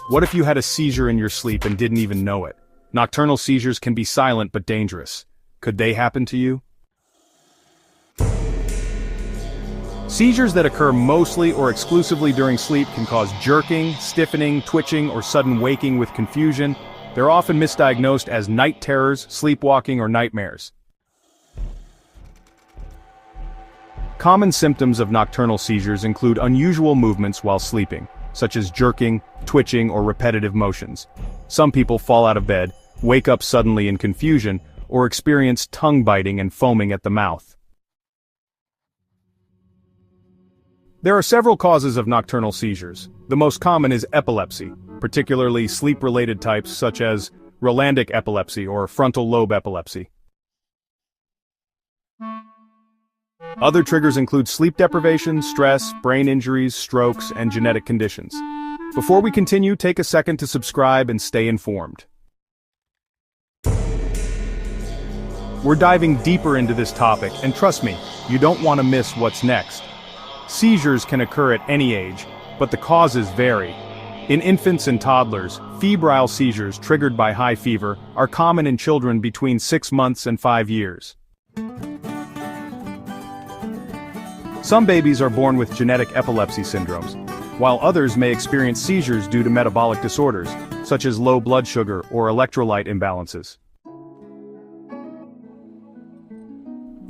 What if you had a seizure in your sleep and didn't even know it? Nocturnal seizures can be silent but dangerous. Could they happen to you? Seizures that occur mostly or exclusively during sleep can cause jerking, stiffening, twitching, or sudden waking with confusion. They're often misdiagnosed as night terrors, sleepwalking, or nightmares. Common symptoms of nocturnal seizures include unusual movements while sleeping, such as jerking, twitching, or repetitive motions. Some people fall out of bed, wake up suddenly in confusion, or experience tongue biting and foaming at the mouth. There are several causes of nocturnal seizures. The most common is epilepsy, particularly sleep-related types such as Rolandic epilepsy or frontal lobe epilepsy. Other triggers include sleep deprivation, stress, brain injuries, strokes, and genetic conditions. Before we continue, take a second to subscribe and stay informed. We're diving deeper into this topic, and trust me, you don't want to miss what's next. Seizures can occur at any age, but the causes vary. In infants and toddlers, febrile seizures triggered by high fever are common in children between 6 months and 5 years. Some babies are born with genetic epilepsy syndromes, while others may experience seizures due to metabolic disorders, such as low blood sugar or electrolyte imbalances.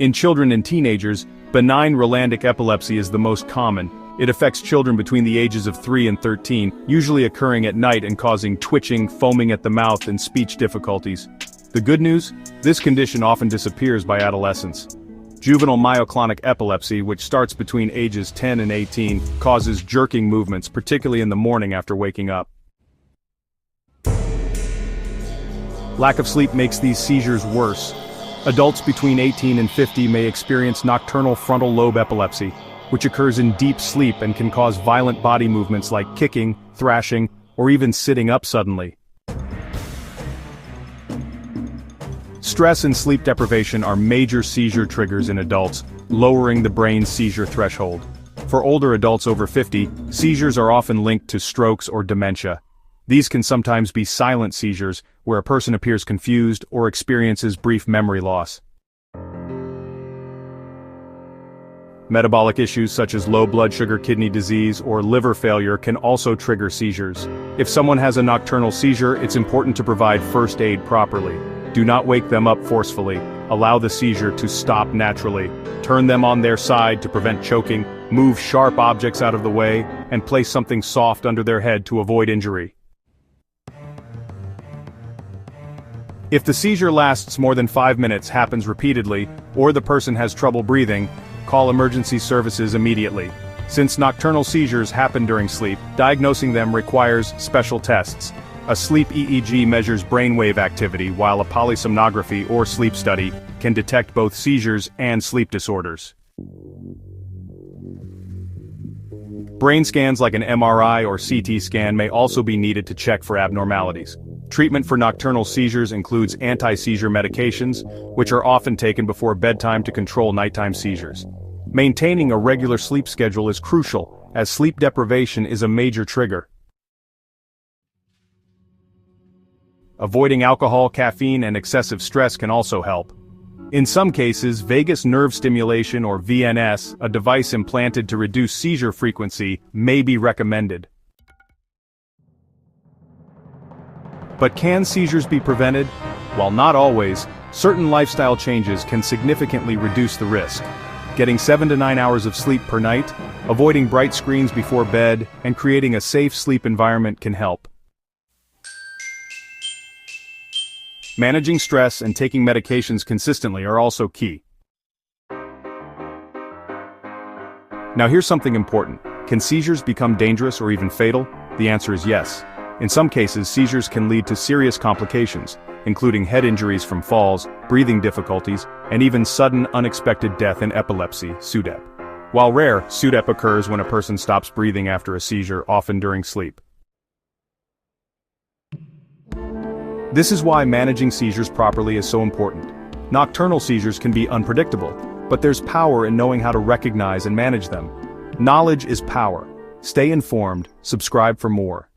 In children and teenagers, benign Rolandic epilepsy is the most common. It affects children between the ages of 3 and 13, usually occurring at night and causing twitching, foaming at the mouth, and speech difficulties. The good news? This condition often disappears by adolescence. Juvenile myoclonic epilepsy, which starts between ages 10 and 18, causes jerking movements, particularly in the morning after waking up. Lack of sleep makes these seizures worse. Adults between 18 and 50 may experience nocturnal frontal lobe epilepsy, which occurs in deep sleep and can cause violent body movements like kicking, thrashing, or even sitting up suddenly. Stress and sleep deprivation are major seizure triggers in adults, lowering the brain's seizure threshold. For older adults over 50, seizures are often linked to strokes or dementia. These can sometimes be silent seizures, where a person appears confused or experiences brief memory loss. Metabolic issues such as low blood sugar, kidney disease, or liver failure can also trigger seizures. If someone has a nocturnal seizure, it's important to provide first aid properly. Do not wake them up forcefully. Allow the seizure to stop naturally. Turn them on their side to prevent choking, move sharp objects out of the way, and place something soft under their head to avoid injury. If the seizure lasts more than 5 minutes, happens repeatedly, or the person has trouble breathing, call emergency services immediately. Since nocturnal seizures happen during sleep, diagnosing them requires special tests. A sleep EEG measures brainwave activity, while a polysomnography or sleep study can detect both seizures and sleep disorders. Brain scans like an MRI or CT scan may also be needed to check for abnormalities. Treatment for nocturnal seizures includes anti-seizure medications, which are often taken before bedtime to control nighttime seizures. Maintaining a regular sleep schedule is crucial, as sleep deprivation is a major trigger. Avoiding alcohol, caffeine, and excessive stress can also help. In some cases, vagus nerve stimulation or VNS, a device implanted to reduce seizure frequency, may be recommended. But can seizures be prevented? While not always, certain lifestyle changes can significantly reduce the risk. Getting 7 to 9 hours of sleep per night, avoiding bright screens before bed, and creating a safe sleep environment can help. Managing stress and taking medications consistently are also key. Now here's something important. Can seizures become dangerous or even fatal? The answer is yes. In some cases, seizures can lead to serious complications, including head injuries from falls, breathing difficulties, and even sudden unexpected death in epilepsy, SUDEP. While rare, SUDEP occurs when a person stops breathing after a seizure, often during sleep. This is why managing seizures properly is so important. Nocturnal seizures can be unpredictable, but there's power in knowing how to recognize and manage them. Knowledge is power. Stay informed, subscribe for more.